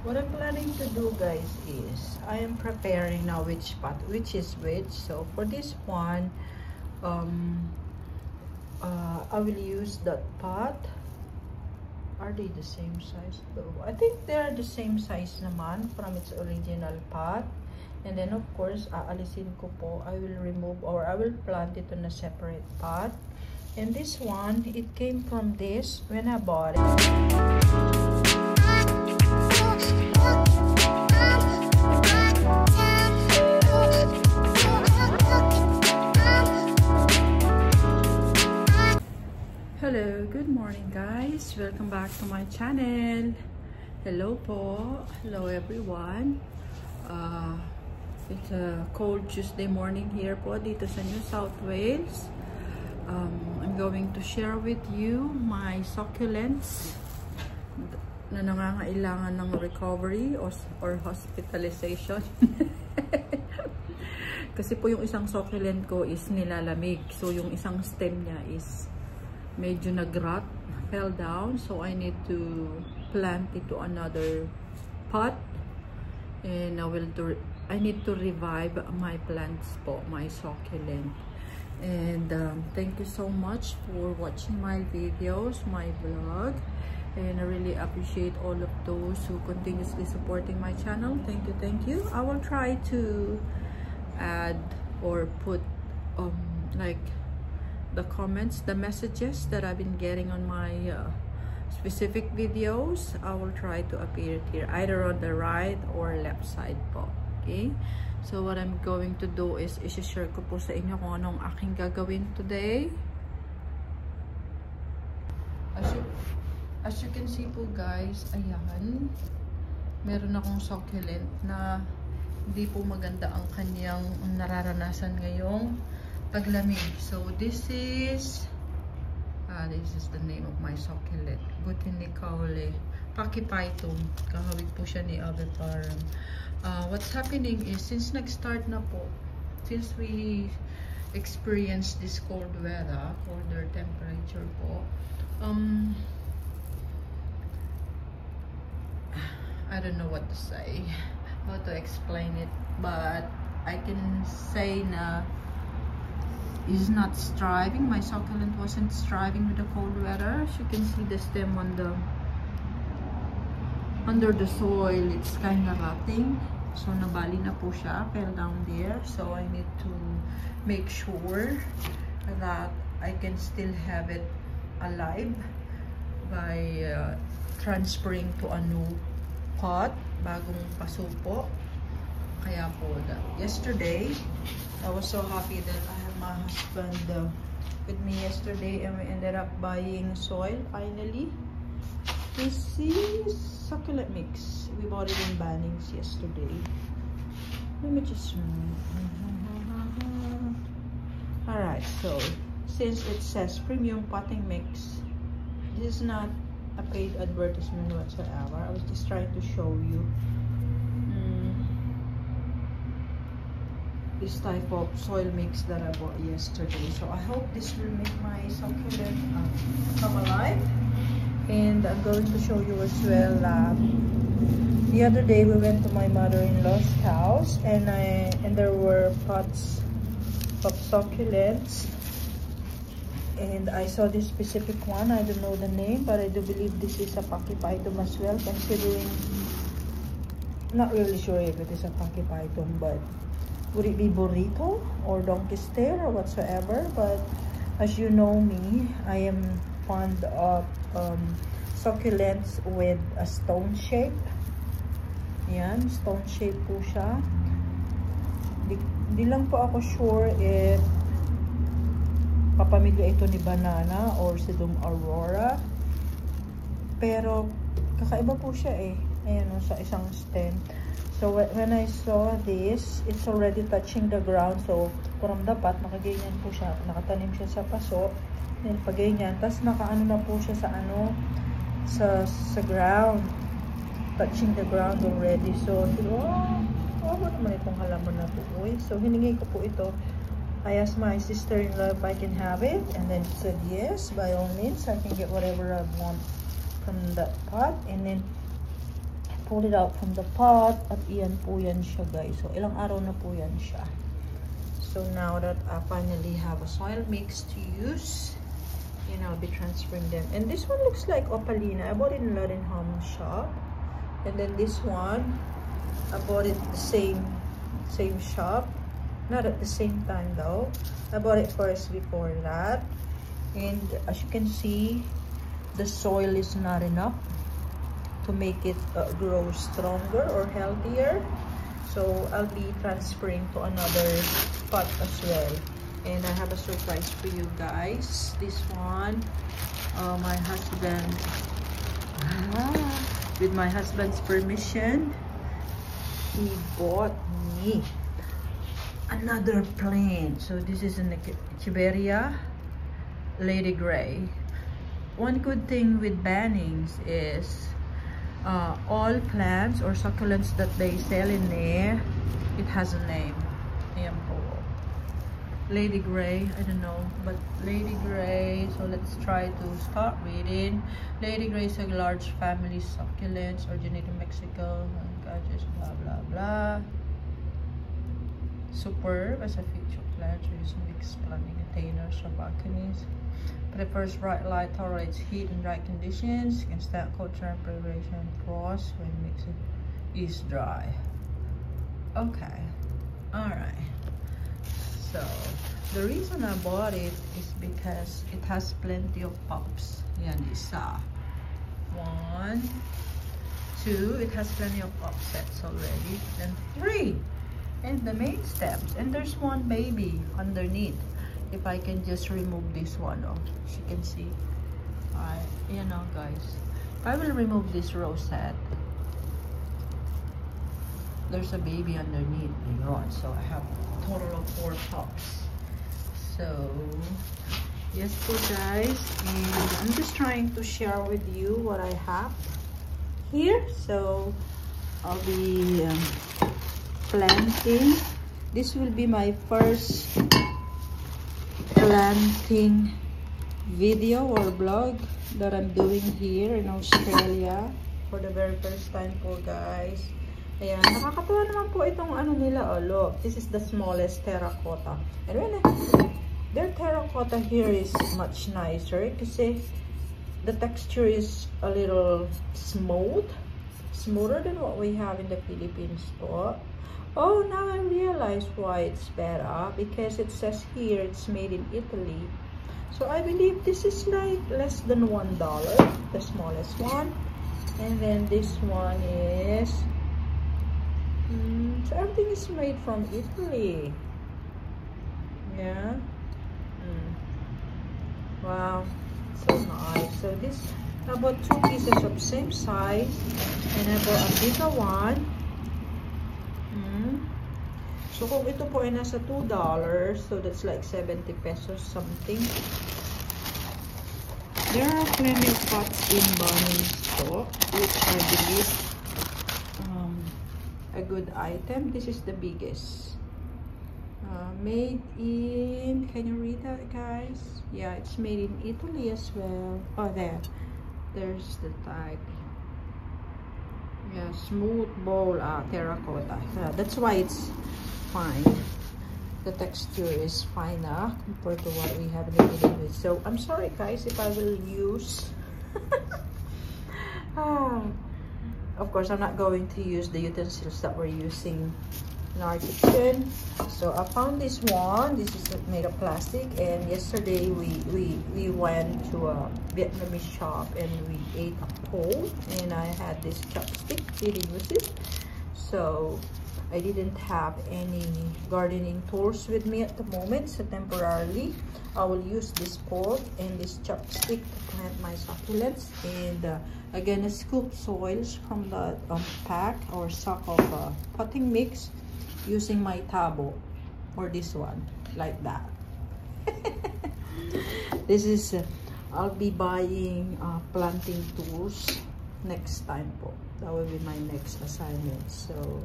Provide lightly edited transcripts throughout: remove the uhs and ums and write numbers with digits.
What I'm planning to do, guys, is I am preparing now which pot, which is which. So for this one, I will use that pot. Are they the same size though? I think they are the same size naman from its original pot. And then of course, aalisin ko po. I will remove, or I will plant it in a separate pot. And this one, it came from this when I bought it. Hello, good morning guys. Welcome back to my channel. Hello po. Hello everyone. It's a cold Tuesday morning here po dito sa New South Wales. I'm going to share with you my succulents na nangangailangan ng recovery or hospitalization. Kasi po yung isang succulent ko is nilalamig. So yung isang stem niya is medyo nag-rot, fell down. So I need to plant it to another pot. And I need to revive my plants po, my succulent. And thank you so much for watching my videos, my vlog. And I really appreciate all of those who continuously supporting my channel. Thank you, thank you. I will try to add or put like the comments, the messages that I've been getting on my specific videos. I will try to appear here either on the right or left side po. Okay, so what I'm going to do is i-share ko po sa inyo kung anong aking gagawin today. As you can see po guys, ayan, meron akong succulent na hindi po maganda ang kanyang nararanasan ngayong paglamig. So this is the name of my succulent, Botanicaule Pachyphytum. Kahawig po siya ni Aviparum. What's happening is, since nag-start na po, since we experienced this cold weather, colder temperature po, I don't know what to say, how to explain it, but I can say na is not thriving. My succulent wasn't thriving with the cold weather. As you can see the stem on the under the soil, it's kind of rotting. So nabali na po siya, fell down there. So I need to make sure that I can still have it alive by transferring to a new pot, bagong paso po. Kaya po yesterday, I was so happy that I have my husband with me yesterday, and we ended up buying soil finally. This is succulent mix. We bought it in Bunnings yesterday. Let me just alright, so since it says premium potting mix, this is not a paid advertisement whatsoever. I was just trying to show you this type of soil mix that I bought yesterday. So I hope this will make my succulent come alive. And I'm going to show you as well. The other day we went to my mother-in-law's house, and there were pots of succulents. And I saw this specific one. I don't know the name, but I do believe this is a Pachyphytum as well, considering, not really sure if it is a Pachyphytum, but would it be burrito or donkey's tail or whatsoever. But as you know me, I am fond of succulents with a stone shape. Yan, stone shape po siya. Di lang po ako sure if kapamilya ito ni banana or Sedum aurora, pero kakaiba po siya eh. Ayan o, sa isang stem. So when I saw this, it's already touching the ground. So from dapat nakaganyan po siya, nakatanim siya sa paso, then pagganyan, tas nakaano na po siya sa ano, sa ground, touching the ground already. So ano naman itong halaman na po. So hiningi ko po ito. I asked my sister-in-law if I can have it, and then she said yes, by all means I can get whatever I want from that pot. And then pull it out from the pot. At iyan po yan siya, guys. So, ilang araw na po yan siya. So, now that I finally have a soil mix to use, and I'll be transferring them. And this one looks like Opalina. I bought it in Ladenham shop. And then this one, I bought it the same shop. Not at the same time though. I bought it first before that. And as you can see, the soil is not enough to make it grow stronger or healthier. So I'll be transferring to another pot as well. And I have a surprise for you guys. This one, my husband, with my husband's permission, he bought me another plant. So this is an Echeveria Lady Grey. One good thing with Bannings is all plants or succulents that they sell in there, it has a name. Ayan po. Lady Grey, I don't know, but Lady Grey. So let's try to start reading. Lady Grey is a large family succulents originating in Mexico. Just blah blah blah. Superb as a feature plant using mixed planting containers or balconies. Prefers bright light, tolerates heat and dry conditions, can stand cold temperature, frost when mixing is dry. Okay, alright. So the reason I bought it is because it has plenty of pops. Yan, isa. 1, 2, it has plenty of offsets already. Then 3, and the main stems. And there's one baby underneath. If I can just remove this one off, as you can see. You know, guys, if I will remove this rosette, there's a baby underneath. So I have a total of 4 pops. So yes po guys, and I'm just trying to share with you what I have here. So I'll be planting. This will be my first planting video or vlog that I'm doing here in Australia for the very first time po guys. Ayan, nakakatuwa naman po itong ano nila. Oh look, this is the smallest terracotta. And when their terracotta here is much nicer kasi the texture is a little smoother than what we have in the Philippines po. Oh, now I realize why it's better, because it says here it's made in Italy. So I believe this is like less than $1, the smallest one. And then this one is, so everything is made from Italy. Yeah. Wow, so nice. So this, I bought 2 pieces of same size, and I bought a bigger one. So kung ito po ay nasa $2, so that's like 70 pesos something. There are plenty of pots in Bunnings po, which I believe a good item. This is the biggest. Made in, can you read that guys? Yeah, it's made in Italy as well. Oh, there's the tag. Yeah, smooth bowl terracotta. That's why it's fine. The texture is finer compared to what we have in the Philippines. So I'm sorry guys if I will use of course I'm not going to use the utensils that we're using in our kitchen. So I found this one. This is made of plastic, and yesterday we went to a Vietnamese shop and we ate a pho, and I had this chopstick, didn't use it. So I didn't have any gardening tools with me at the moment, so temporarily I will use this fork and this chopstick to plant my succulents. And again, I scoop soils from the pack or sack of potting mix using my tabo, or this one, like that. This is, I'll be buying planting tools next time po. That will be my next assignment. So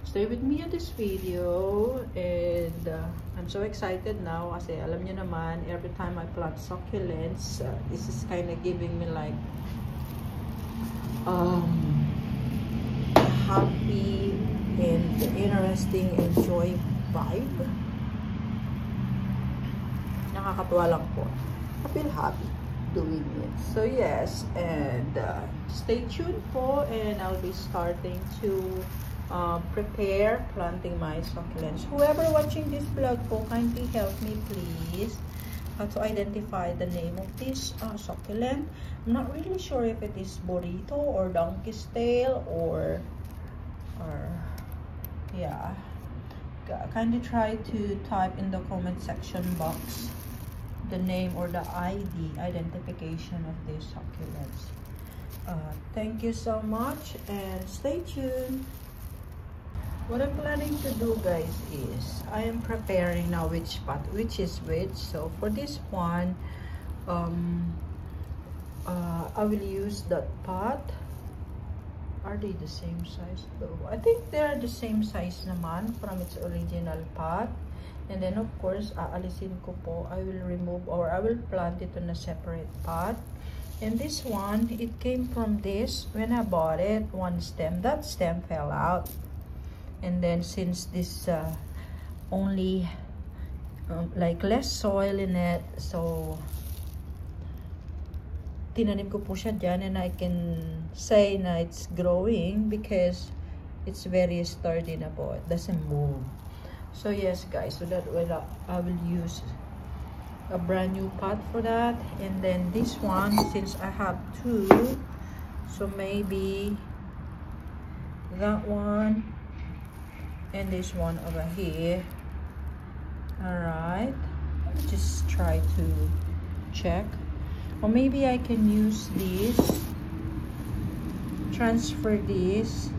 stay with me in this video, and I'm so excited now kasi alam niyo naman, every time I plant succulents, this is kind of giving me like happy and interesting and joy vibe. Nakakatuwa lang po. I feel happy doing it. So yes, and stay tuned po, and I'll be starting to prepare planting my succulents. Whoever watching this vlog po, kindly help me please to identify the name of this succulent. I'm not really sure if it is burrito or donkey's tail or yeah. Kindly try to type in the comment section box the name or the identification of these succulents. Thank you so much, and stay tuned. What I'm planning to do, guys, is I am preparing now which pot, which is which. So for this one, I will use that pot. Are they the same size though? I think they are the same size naman from its original pot. And then of course, aalisin ko po. I will remove, or I will plant it on a separate pot. And this one, it came from this. When I bought it, one stem, that stem fell out. And then since this only like less soil in it, so tinanim ko po siya dyan, and I can say na it's growing because it's very sturdy na po. It doesn't move. So yes guys, so that way I will use a brand new pot for that. And then this one, since I have two, so maybe that one and this one over here. Alright, let me just try to check. Or maybe I can use this, transfer this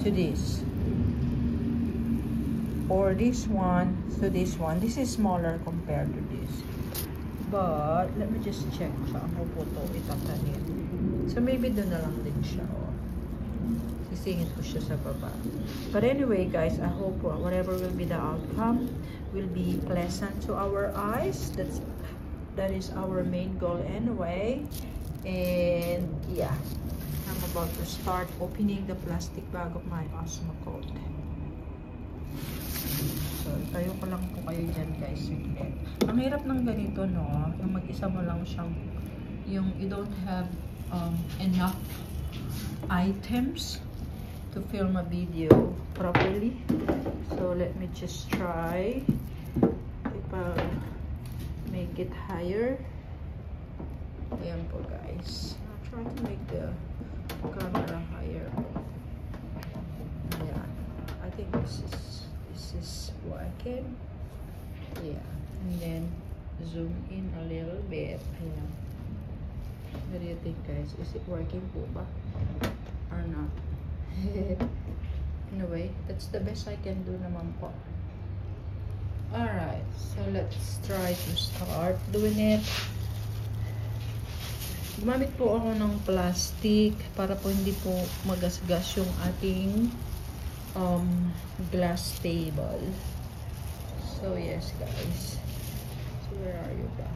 to this, or this one to this one. This is smaller compared to this, but let me just check saan ko po ito itatanim. So maybe doon na lang din siya. Sisingit ko siya sa baba. But anyway guys, I hope whatever will be the outcome will be pleasant to our eyes. That is our main goal anyway. And yeah, I'm about to start opening the plastic bag of my Osmocote. So tayo ko lang po kayo dyan guys. Ang hirap ng ganito, no, yung mag-isa mo lang siyang, yung you don't have enough items to film a video properly. So let me just try if make it higher. Ayan po guys, I'll try to make the camera higher. Ayan, I think this is working. Yeah, and then zoom in a little bit. Ayan, what do you think guys? Is it working po ba or not? Anyway, that's the best I can do naman po. Alright, so let's try to start doing it. Gumamit po ako ng plastic para po hindi po magasgas yung ating glass table. So yes guys, so where are you ba?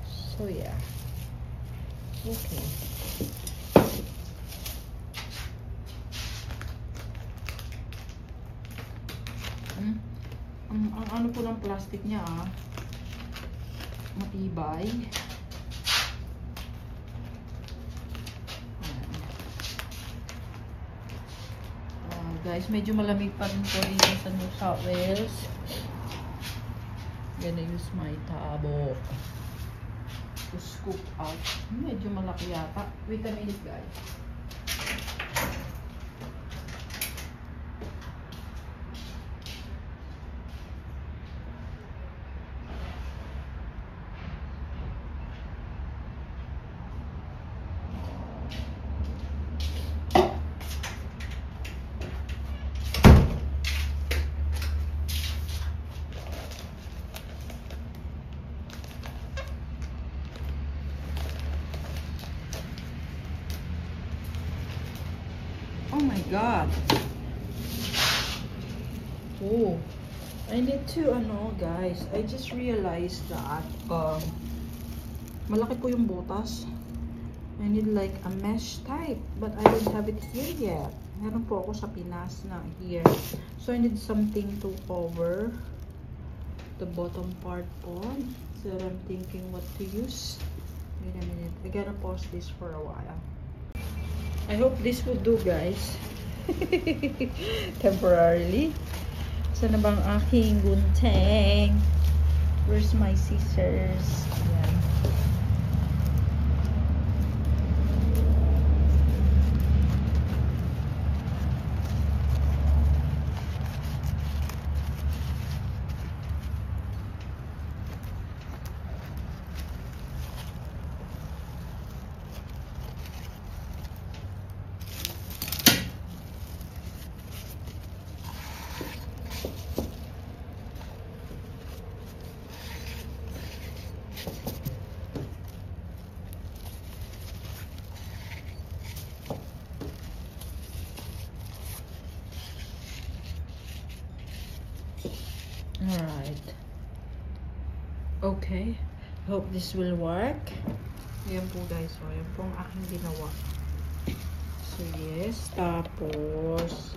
So yeah, okay. Ang ano po ng plastic niya matibay. Guys, medyo malamig pa rin po dito sa New South Wales. Gonna use my tabo to scoop out. Medyo malaki yata. Wait a minute guys. Oh my god. Oh, I need to guys, I just realized that malaki po yung butas. I need like a mesh type, but I don't have it here yet. Meron po ako sa Pinas na here. So I need something to cover the bottom part po. So I'm thinking what to use. Wait a minute. I gotta pause this for a while. I hope this would do, guys. Temporarily. Saan na bang aking gunting? Where's my scissors? Ayan. Alright. Okay. Hope this will work. Ayan po guys. So, ayan po ang aking ginawa. So yes. Tapos